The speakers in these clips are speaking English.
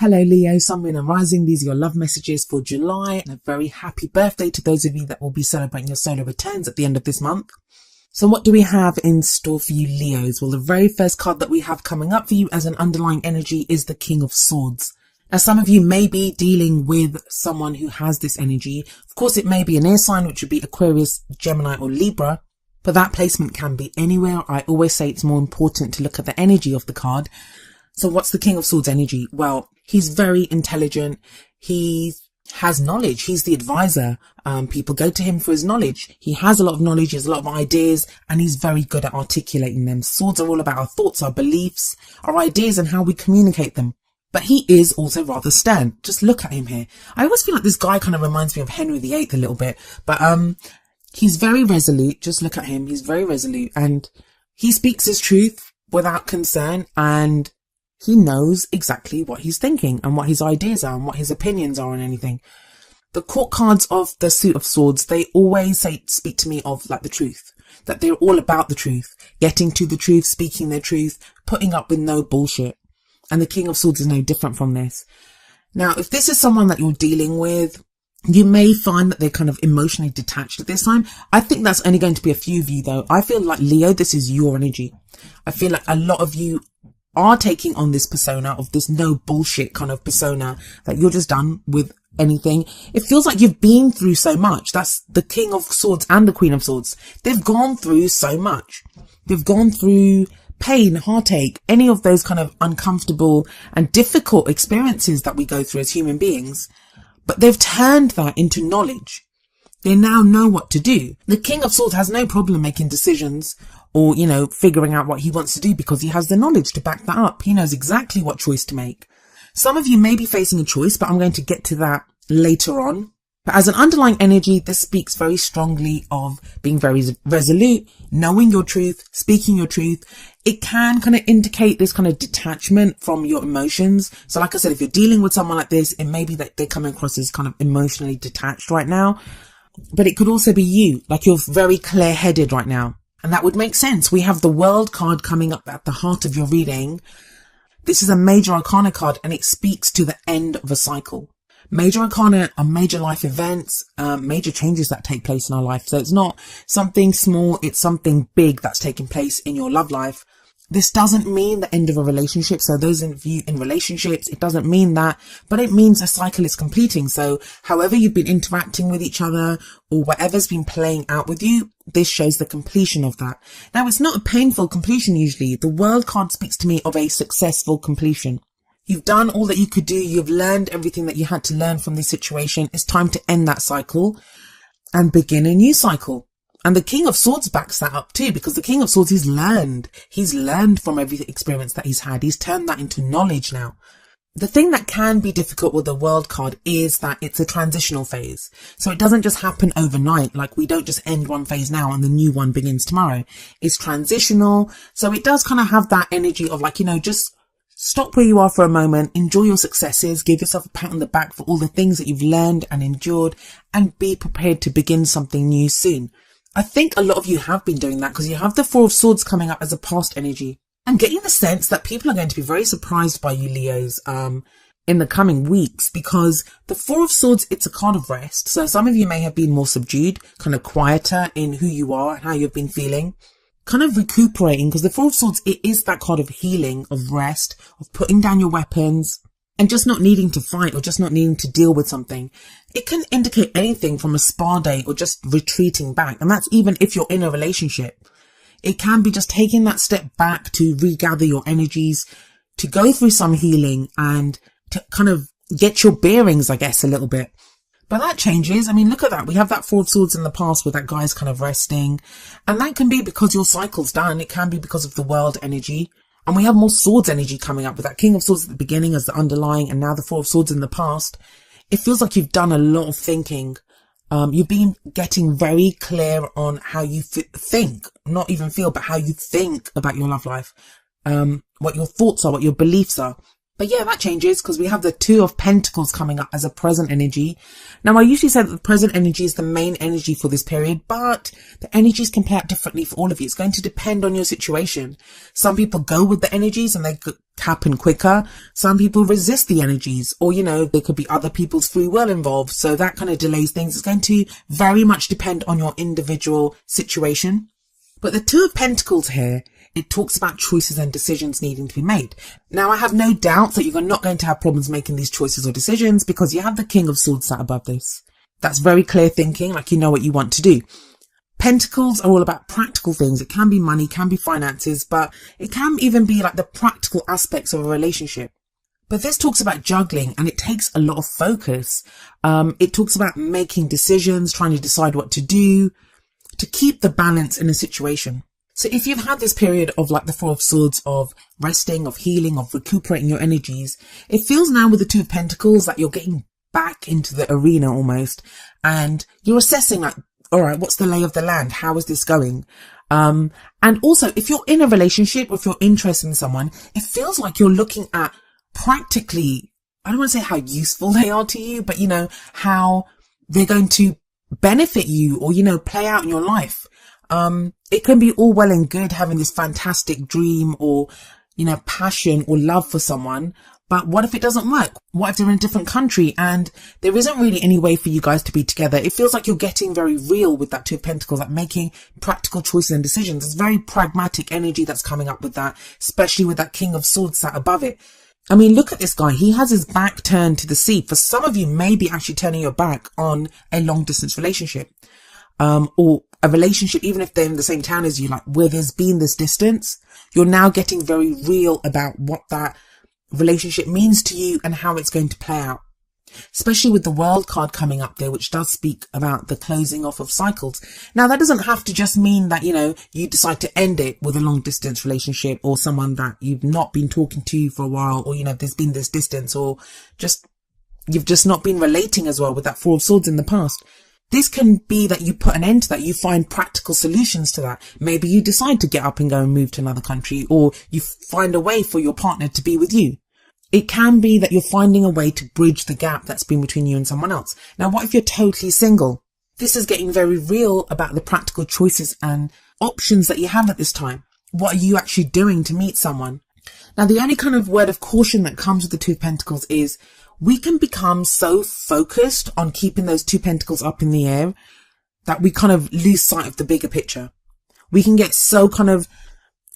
Hello Leo, Sun, Moon and Rising. These are your love messages for July, and a very happy birthday to those of you that will be celebrating your solar returns at the end of this month. So what do we have in store for you Leos? Well, the very first card that we have coming up for you as an underlying energy is the King of Swords. Now some of you may be dealing with someone who has this energy. Of course it may be an air sign, which would be Aquarius, Gemini or Libra, but that placement can be anywhere. I always say it's more important to look at the energy of the card. So what's the King of Swords energy? Well, he's very intelligent. He has knowledge. He's the advisor. People go to him for his knowledge. He has a lot of knowledge. He has a lot of ideas, and he's very good at articulating them. Swords are all about our thoughts, our beliefs, our ideas, and how we communicate them. But he is also rather stern. Just look at him here. I always feel like this guy kind of reminds me of Henry VIII a little bit. But he's very resolute. Just look at him. He's very resolute, and he speaks his truth without concern, and he knows exactly what he's thinking and what his ideas are and what his opinions are on anything. The court cards of the Suit of Swords, they always speak to me of like the truth, that they're all about the truth, getting to the truth, speaking their truth, putting up with no bullshit. And the King of Swords is no different from this. Now, if this is someone that you're dealing with, you may find that they're kind of emotionally detached at this time. I think that's only going to be a few of you though. I feel like Leo, this is your energy. I feel like a lot of you are taking on this persona of this no bullshit kind of persona that you're just done with anything. It feels like you've been through so much. That's the King of Swords and the Queen of Swords. They've gone through so much. They've gone through pain, heartache, any of those kind of uncomfortable and difficult experiences that we go through as human beings. But they've turned that into knowledge. They now know what to do. The King of Swords has no problem making decisions or, figuring out what he wants to do because he has the knowledge to back that up. He knows exactly what choice to make. Some of you may be facing a choice, but I'm going to get to that later on. But as an underlying energy, this speaks very strongly of being very resolute, knowing your truth, speaking your truth. It can kind of indicate this kind of detachment from your emotions. So like I said, if you're dealing with someone like this, it may be that they're coming across as kind of emotionally detached right now. But it could also be you, like you're very clear-headed right now. And that would make sense. We have the World card coming up at the heart of your reading. This is a major arcana card and it speaks to the end of a cycle. Major arcana are major life events, major changes that take place in our life. So it's not something small, it's something big that's taking place in your love life. This doesn't mean the end of a relationship. So those of you in relationships, it doesn't mean that, but it means a cycle is completing. So however you've been interacting with each other or whatever's been playing out with you, this shows the completion of that. Now, it's not a painful completion usually. The World card speaks to me of a successful completion. You've done all that you could do. You've learned everything that you had to learn from this situation. It's time to end that cycle and begin a new cycle. And the King of Swords backs that up too, because the King of Swords, he's learned from every experience that he's had. He's turned that into knowledge now. The thing that can be difficult with the World card is that it's a transitional phase. So it doesn't just happen overnight. Like we don't just end one phase now and the new one begins tomorrow. It's transitional. So it does kind of have that energy of like, just stop where you are for a moment, enjoy your successes, give yourself a pat on the back for all the things that you've learned and endured, and be prepared to begin something new soon. I think a lot of you have been doing that because you have the Four of Swords coming up as a past energy. I'm getting the sense that people are going to be very surprised by you, Leos, in the coming weeks, because the Four of Swords, it's a card of rest. So some of you may have been more subdued, kind of quieter in who you are and how you've been feeling, kind of recuperating, because the Four of Swords, it is that card of healing, of rest, of putting down your weapons, and just not needing to fight or just not needing to deal with something. It can indicate anything from a spa day or just retreating back. And that's even if you're in a relationship. It can be just taking that step back to regather your energies, to go through some healing and to kind of get your bearings, I guess, a little bit. But that changes. I mean, look at that. We have that Four of Swords in the past where that guy's kind of resting. And that can be because your cycle's done. It can be because of the World energy. And we have more Swords energy coming up with that King of Swords at the beginning as the underlying and now the Four of Swords in the past. It feels like you've done a lot of thinking. You've been getting very clear on how you think, not even feel, but how you think about your love life. What your thoughts are, what your beliefs are. But yeah, that changes because we have the Two of Pentacles coming up as a present energy. Now, I usually say that the present energy is the main energy for this period, but the energies can play out differently for all of you. It's going to depend on your situation. Some people go with the energies and they happen quicker. Some people resist the energies, or, there could be other people's free will involved. So that kind of delays things. It's going to very much depend on your individual situation. But the Two of Pentacles here, it talks about choices and decisions needing to be made. Now, I have no doubt that you're not going to have problems making these choices or decisions because you have the King of Swords sat above this. That's very clear thinking, like you know what you want to do. Pentacles are all about practical things. It can be money, can be finances, but it can even be like the practical aspects of a relationship. But this talks about juggling, and it takes a lot of focus. It talks about making decisions, trying to decide what to do, to keep the balance in a situation. So if you've had this period of like the Four of Swords, of resting, of healing, of recuperating your energies, it feels now with the Two of Pentacles that you're getting back into the arena almost, and you're assessing like, all right, what's the lay of the land? How is this going? And also if you're in a relationship, or if you're interested in someone, it feels like you're looking at practically, I don't want to say how useful they are to you, but how they're going to benefit you or, play out in your life. It can be all well and good having this fantastic dream or, passion or love for someone. But what if it doesn't work? What if they're in a different country and there isn't really any way for you guys to be together? It feels like you're getting very real with that Two of Pentacles, like making practical choices and decisions. It's very pragmatic energy that's coming up with that, especially with that King of Swords sat above it. I mean, look at this guy. He has his back turned to the sea. For some of you, maybe actually turning your back on a long distance relationship, or a relationship, even if they're in the same town as you, like where there's been this distance. You're now getting very real about what that relationship means to you and how it's going to play out. Especially with the World card coming up there, which does speak about the closing off of cycles. Now, that doesn't have to just mean that, you decide to end it with a long distance relationship or someone that you've not been talking to for a while, or, there's been this distance, or you've just not been relating as well with that Four of Swords in the past. This can be that you put an end to that. You find practical solutions to that. Maybe you decide to get up and go and move to another country, or you find a way for your partner to be with you. It can be that you're finding a way to bridge the gap that's been between you and someone else. Now, what if you're totally single? This is getting very real about the practical choices and options that you have at this time. What are you actually doing to meet someone? Now, the only kind of word of caution that comes with the Two of Pentacles is we can become so focused on keeping those Two Pentacles up in the air that we kind of lose sight of the bigger picture. We can get so kind of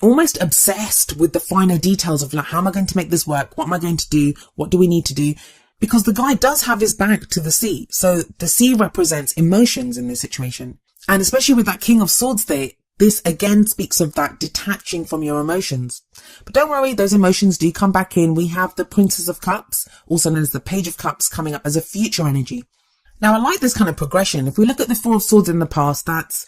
almost obsessed with the finer details of like, how am I going to make this work? What am I going to do? What do we need to do? Because the guy does have his back to the sea. So the sea represents emotions in this situation. And especially with that King of Swords there, this again speaks of that detaching from your emotions. But don't worry, those emotions do come back in. We have the Princess of Cups, also known as the Page of Cups, coming up as a future energy. Now, I like this kind of progression. If we look at the Four of Swords in the past, that's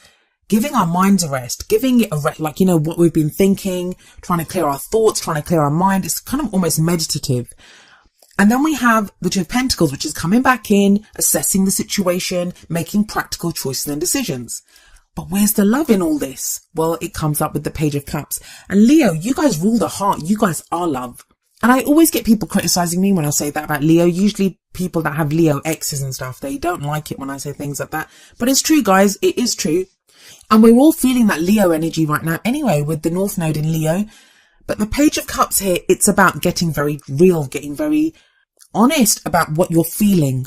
giving our minds a rest, giving it a rest, like, what we've been thinking, trying to clear our thoughts, trying to clear our mind. It's kind of almost meditative. And then we have the Two of Pentacles, which is coming back in, assessing the situation, making practical choices and decisions. But where's the love in all this? Well, it comes up with the Page of Cups. And Leo, you guys rule the heart. You guys are love. And I always get people criticizing me when I say that about Leo. Usually people that have Leo exes and stuff, they don't like it when I say things like that. But it's true, guys. It is true. And we're all feeling that Leo energy right now anyway, with the North Node in Leo. But the Page of Cups here, it's about getting very real, getting very honest about what you're feeling.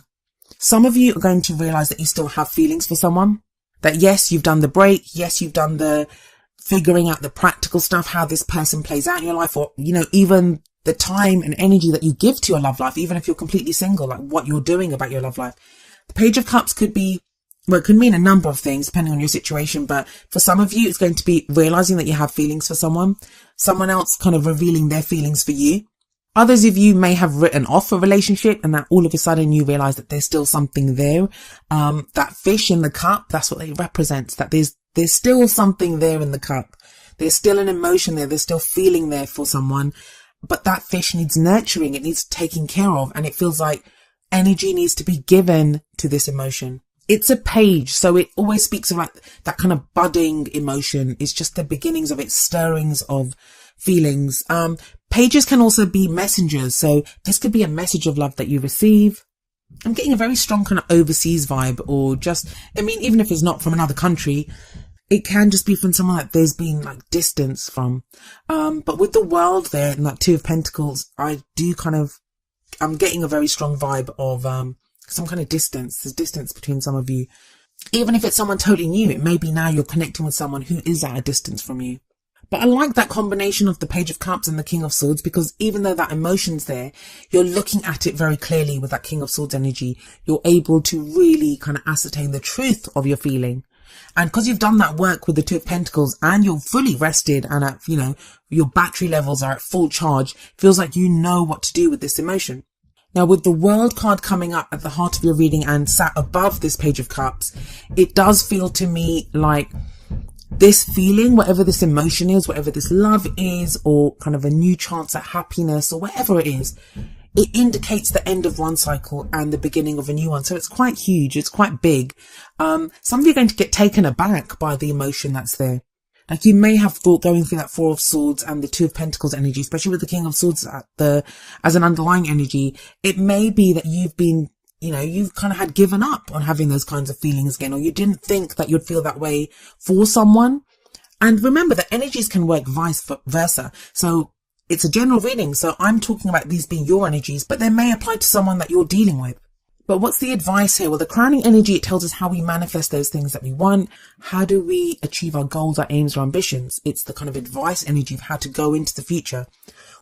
Some of you are going to realize that you still have feelings for someone. That yes, you've done the break. Yes, you've done the figuring out the practical stuff, how this person plays out in your life, or, even the time and energy that you give to your love life, even if you're completely single, like what you're doing about your love life. The Page of Cups could be, well, it could mean a number of things depending on your situation, but for some of you, it's going to be realizing that you have feelings for someone else kind of revealing their feelings for you. Others of you may have written off a relationship and that all of a sudden you realize that there's still something there. That fish in the cup, that's what it represents, that there's still something there in the cup. There's still an emotion there. There's still feeling there for someone, but that fish needs nurturing. It needs taking care of. And it feels like energy needs to be given to this emotion. It's a page, so it always speaks of like that kind of budding emotion. It's just the beginnings of its stirrings of feelings. Pages can also be messengers. So this could be a message of love that you receive. I'm getting a very strong kind of overseas vibe, or just, even if it's not from another country, it can just be from someone that there's been like distance from. But with the World there and that Two of Pentacles, I'm getting a very strong vibe of, some kind of distance. There's distance between some of you. Even if it's someone totally new, it may be now you're connecting with someone who is at a distance from you. But I like that combination of the Page of Cups and the King of Swords, because even though that emotion's there, you're looking at it very clearly with that King of Swords energy. You're able to really kind of ascertain the truth of your feeling. And because you've done that work with the Two of Pentacles and you're fully rested and at, your battery levels are at full charge, feels like you know what to do with this emotion. Now, with the World card coming up at the heart of your reading and sat above this Page of Cups, it does feel to me like this feeling, whatever this emotion is, whatever this love is, or kind of a new chance at happiness, or whatever it is, it indicates the end of one cycle and the beginning of a new one. So it's quite huge. It's quite big. Some of you are going to get taken aback by the emotion that's there. Like, you may have thought, going through that Four of Swords and the Two of Pentacles energy, especially with the King of Swords as an underlying energy, it may be that you've been, you've kind of had given up on having those kinds of feelings again, or you didn't think that you'd feel that way for someone. And remember that energies can work vice versa. So it's a general reading. So I'm talking about these being your energies, but they may apply to someone that you're dealing with. But what's the advice here? Well, the crowning energy, it tells us how we manifest those things that we want. How do we achieve our goals, our aims, our ambitions? It's the kind of advice energy of how to go into the future.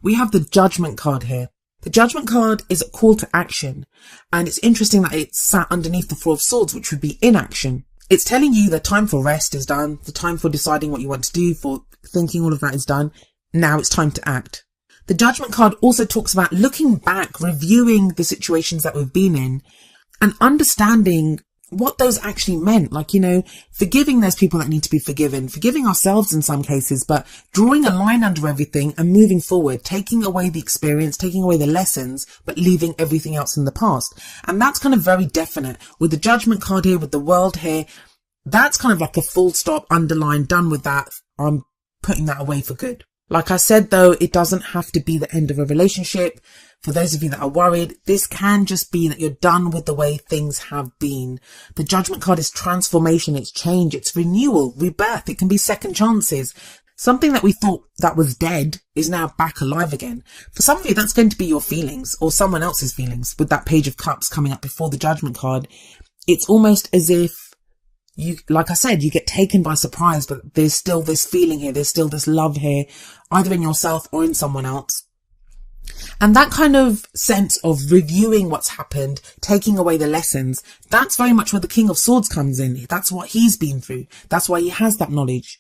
We have the Judgment card here. The Judgment card is a call to action. And it's interesting that it's sat underneath the Four of Swords, which would be inaction. It's telling you the time for rest is done. The time for deciding what you want to do, for thinking, all of that is done. Now it's time to act. The Judgment card also talks about looking back, reviewing the situations that we've been in and understanding what those actually meant. Like, forgiving those people that need to be forgiven, forgiving ourselves in some cases, but drawing a line under everything and moving forward, taking away the experience, taking away the lessons, but leaving everything else in the past. And that's kind of very definite. With the Judgment card here, with the World here, that's kind of like a full stop, underline, done with that. I'm putting that away for good. Like I said, though, it doesn't have to be the end of a relationship. For those of you that are worried, this can just be that you're done with the way things have been. The Judgment card is transformation, it's change, it's renewal, rebirth. It can be second chances. Something that we thought that was dead is now back alive again. For some of you, that's going to be your feelings or someone else's feelings. With that Page of Cups coming up before the Judgment card, it's almost as if like I said, you get taken by surprise, but there's still this feeling here. There's still this love here, either in yourself or in someone else. And that kind of sense of reviewing what's happened, taking away the lessons, that's very much where the King of Swords comes in. That's what he's been through. That's why he has that knowledge.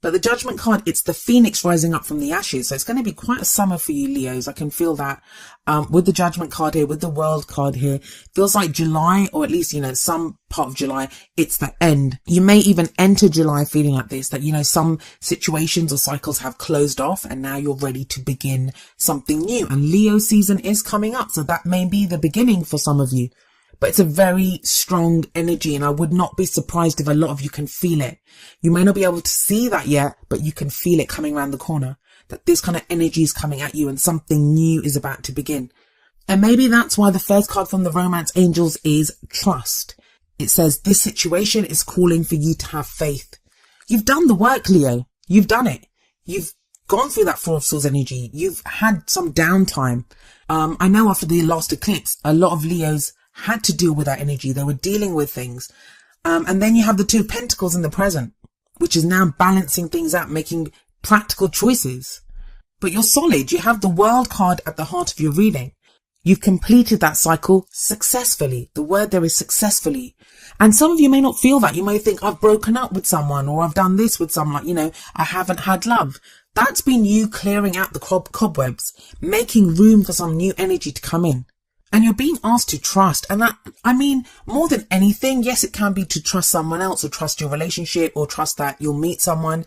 But the Judgment card, it's the phoenix rising up from the ashes. So it's going to be quite a summer for you, Leos. I can feel that. With the Judgment card here, with the World card here, feels like July, or at least, some part of July, it's the end. You may even enter July feeling like this, that, some situations or cycles have closed off and now you're ready to begin something new. And Leo season is coming up. So that may be the beginning for some of you. But it's a very strong energy, and I would not be surprised if a lot of you can feel it. You may not be able to see that yet, but you can feel it coming around the corner, that this kind of energy is coming at you and something new is about to begin. And maybe that's why the first card from the Romance Angels is trust. It says this situation is calling for you to have faith. You've done the work, Leo. You've done it. You've gone through that Four of Swords energy. You've had some downtime. I know after the last eclipse, a lot of Leos had to deal with that energy. They were dealing with things. And then you have the Two of Pentacles in the present, which is now balancing things out, making practical choices. But you're solid. You have the World card at the heart of your reading. You've completed that cycle successfully. The word there is successfully. And some of you may not feel that. You may think, I've broken up with someone, or I've done this with someone, I haven't had love. That's been you clearing out the cobwebs, making room for some new energy to come in. And you're being asked to trust. And that, more than anything, yes, it can be to trust someone else, or trust your relationship, or trust that you'll meet someone.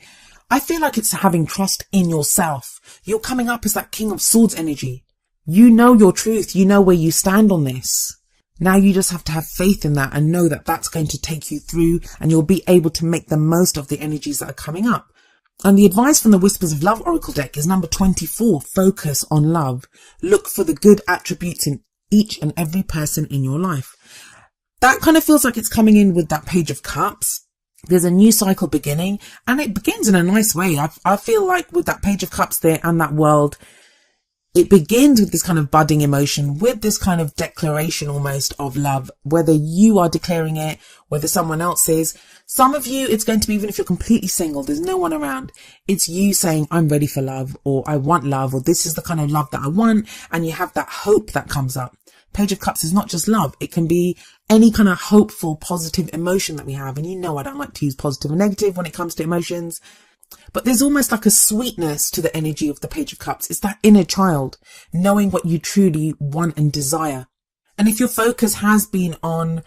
I feel like it's having trust in yourself. You're coming up as that King of Swords energy. You know your truth. You know where you stand on this. Now you just have to have faith in that and know that that's going to take you through, and you'll be able to make the most of the energies that are coming up. And the advice from the Whispers of Love Oracle deck is number 24, focus on love. Look for the good attributes in each and every person in your life. That kind of feels like it's coming in with that Page of Cups. There's a new cycle beginning, and it begins in a nice way. I feel like with that Page of Cups there and that World, it begins with this kind of budding emotion, with this kind of declaration almost of love, whether you are declaring it, whether someone else is. Some of you, it's going to be, even if you're completely single, there's no one around, it's you saying, I'm ready for love, or I want love, or this is the kind of love that I want, and you have that hope that comes up. Page of Cups is not just love. It can be any kind of hopeful, positive emotion that we have. And you know, I don't like to use positive and negative when it comes to emotions. But there's almost like a sweetness to the energy of the Page of Cups. It's that inner child, knowing what you truly want and desire. And if your focus has been on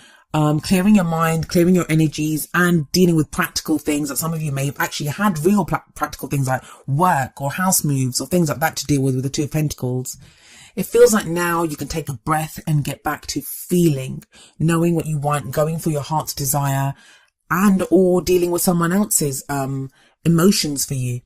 clearing your mind, clearing your energies, and dealing with practical things, that some of you may have actually had real practical things like work or house moves or things like that to deal with the Two of Pentacles, it feels like now you can take a breath and get back to feeling, knowing what you want, going for your heart's desire, and or dealing with someone else's emotions for you.